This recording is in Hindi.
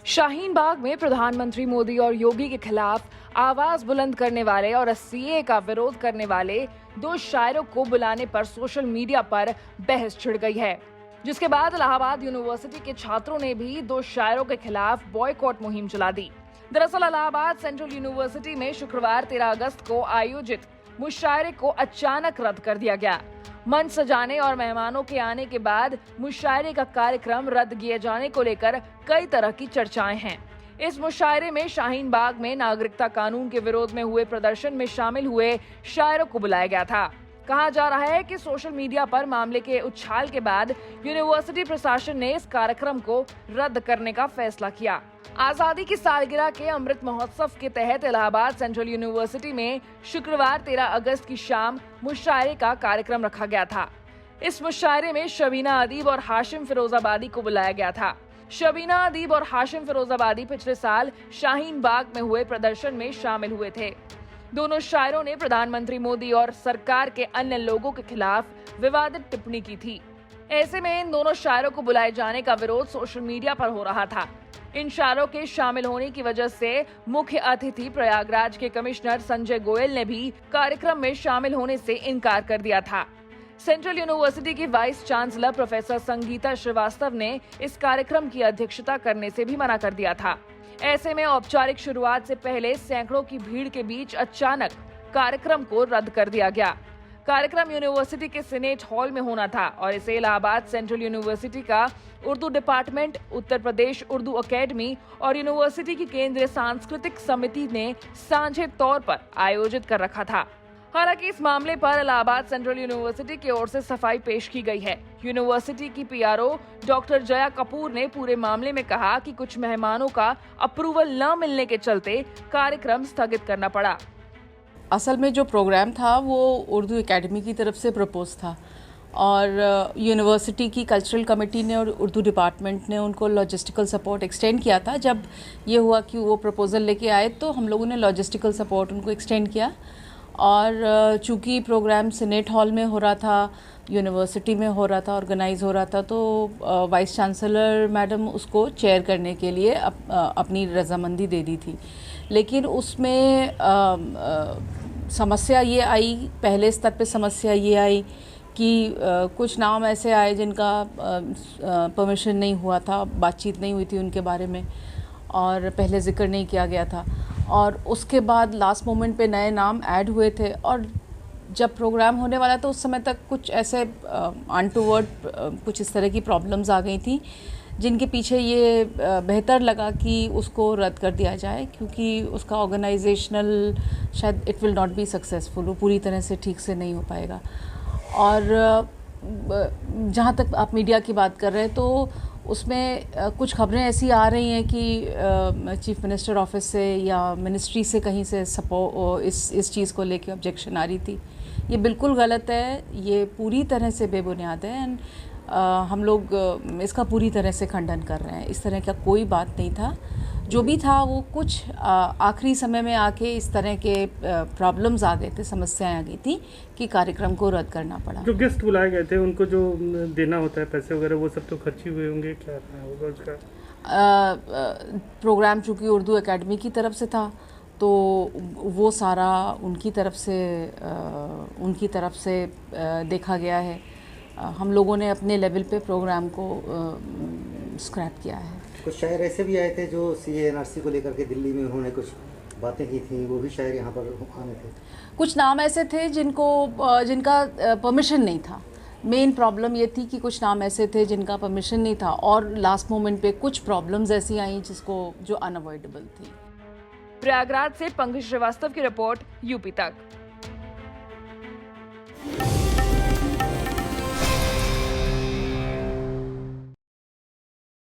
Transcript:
शाहीन बाग में प्रधानमंत्री मोदी और योगी के खिलाफ आवाज बुलंद करने वाले और सीएए का विरोध करने वाले दो शायरों को बुलाने पर सोशल मीडिया पर बहस छिड़ गई है, जिसके बाद इलाहाबाद यूनिवर्सिटी के छात्रों ने भी दो शायरों के खिलाफ बॉयकॉट मुहिम चला दी। दरअसल इलाहाबाद सेंट्रल यूनिवर्सिटी में शुक्रवार 13 अगस्त को आयोजित मुशायरे को अचानक रद्द कर दिया गया। मंच सजाने और मेहमानों के आने के बाद मुशायरे का कार्यक्रम रद्द किए जाने को लेकर कई तरह की चर्चाएं हैं। इस मुशायरे में शाहीन बाग में नागरिकता कानून के विरोध में हुए प्रदर्शन में शामिल हुए शायरों को बुलाया गया था। कहा जा रहा है कि सोशल मीडिया पर मामले के उछाल के बाद यूनिवर्सिटी प्रशासन ने इस कार्यक्रम को रद्द करने का फैसला किया। आजादी की सालगिरह के अमृत महोत्सव के तहत इलाहाबाद सेंट्रल यूनिवर्सिटी में शुक्रवार 13 अगस्त की शाम मुशायरे का कार्यक्रम रखा गया था। इस मुशायरे में शबीना अदीब और हाशिम फिरोजाबादी को बुलाया गया था। शबीना अदीब और हाशिम फिरोजाबादी पिछले साल शाहीन बाग में हुए प्रदर्शन में शामिल हुए थे। दोनों शायरों ने प्रधानमंत्री मोदी और सरकार के अन्य लोगों के खिलाफ विवादित टिप्पणी की थी। ऐसे में इन दोनों शायरों को बुलाए जाने का विरोध सोशल मीडिया पर हो रहा था। इन शायरों के शामिल होने की वजह से मुख्य अतिथि प्रयागराज के कमिश्नर संजय गोयल ने भी कार्यक्रम में शामिल होने से इनकार कर दिया था। सेंट्रल यूनिवर्सिटी की vice chancellor professor Sangeeta Srivastava ने इस कार्यक्रम की अध्यक्षता करने से भी मना कर दिया था। ऐसे में औपचारिक शुरुआत से पहले सैकड़ों की भीड़ के बीच अचानक कार्यक्रम को रद्द कर दिया गया। कार्यक्रम यूनिवर्सिटी के सीनेट हॉल में होना था और इसे इलाहाबाद सेंट्रल यूनिवर्सिटी का उर्दू डिपार्टमेंट, उत्तर प्रदेश उर्दू अकेडमी और यूनिवर्सिटी की केंद्रीय सांस्कृतिक समिति ने साझे तौर पर आयोजित कर रखा था। हालांकि इस मामले पर इलाहाबाद सेंट्रल यूनिवर्सिटी की ओर से सफाई पेश की गई है। यूनिवर्सिटी की पीआरओ डॉक्टर जया कपूर ने पूरे मामले में कहा कि कुछ मेहमानों का अप्रूवल न मिलने के चलते कार्यक्रम स्थगित करना पड़ा। असल में जो प्रोग्राम था वो उर्दू एकेडमी की तरफ से प्रपोज था और यूनिवर्सिटी की कल्चरल कमेटी ने और उर्दू डिपार्टमेंट ने उनको लॉजिस्टिकल सपोर्ट एक्सटेंड किया था। जब ये हुआ कि वो प्रपोज़ल लेके आए तो हम लोगों ने लॉजिस्टिकल सपोर्ट उनको एक्सटेंड किया और चूँकि प्रोग्राम सीनेट हॉल में हो रहा था, यूनिवर्सिटी में हो रहा था, ऑर्गेनाइज हो रहा था, तो वाइस चांसलर मैडम उसको चेयर करने के लिए अपनी रजामंदी दे दी थी। लेकिन उसमें समस्या ये आई, पहले स्तर पे समस्या ये आई कि कुछ नाम ऐसे आए जिनका परमिशन नहीं हुआ था, बातचीत नहीं हुई थी उनके बारे में और पहले जिक्र नहीं किया गया था और उसके बाद लास्ट मोमेंट पे नए नाम ऐड हुए थे और जब प्रोग्राम होने वाला था उस समय तक कुछ ऐसे अनटूवर्ड कुछ इस तरह की प्रॉब्लम्स आ गई थी जिनके पीछे ये बेहतर लगा कि उसको रद्द कर दिया जाए, क्योंकि उसका ऑर्गेनाइजेशनल शायद it will not be successful, वो पूरी तरह से ठीक से नहीं हो पाएगा। और जहाँ तक आप मीडिया की बात कर रहे हैं तो उसमें कुछ खबरें ऐसी आ रही हैं कि चीफ मिनिस्टर ऑफिस से या मिनिस्ट्री से कहीं से इस चीज़ को लेके ऑब्जेक्शन आ रही थी। ये बिल्कुल गलत है, ये पूरी तरह से बेबुनियाद है एंड हम लोग इसका पूरी तरह से खंडन कर रहे हैं। इस तरह का कोई बात नहीं था, जो भी था वो कुछ आखिरी समय में आके इस तरह के प्रॉब्लम्स आ गए थे, समस्याएं आ गई थी कि कार्यक्रम को रद्द करना पड़ा। जो गेस्ट बुलाए गए थे उनको जो देना होता है पैसे वगैरह वो सब तो खर्चे हुए होंगे, क्या होगा उसका? प्रोग्राम चूँकि उर्दू एकेडमी की तरफ से था तो वो सारा उनकी तरफ से देखा गया है। हम लोगों ने अपने लेवल पे प्रोग्राम को स्क्रैप किया है। कुछ शायर ऐसे भी आए थे जो सीए एनआरसी को लेकर के दिल्ली में उन्होंने कुछ बातें की थी, वो भी शायर यहाँ पर आने थे। कुछ नाम ऐसे थे जिनका परमिशन नहीं था। मेन प्रॉब्लम ये थी कि कुछ नाम ऐसे थे जिनका परमिशन नहीं था और लास्ट मोमेंट पे कुछ प्रॉब्लम्स ऐसी आई जो अनअवॉइडेबल थी। प्रयागराज से पंकज श्रीवास्तव की रिपोर्ट, यूपी तक।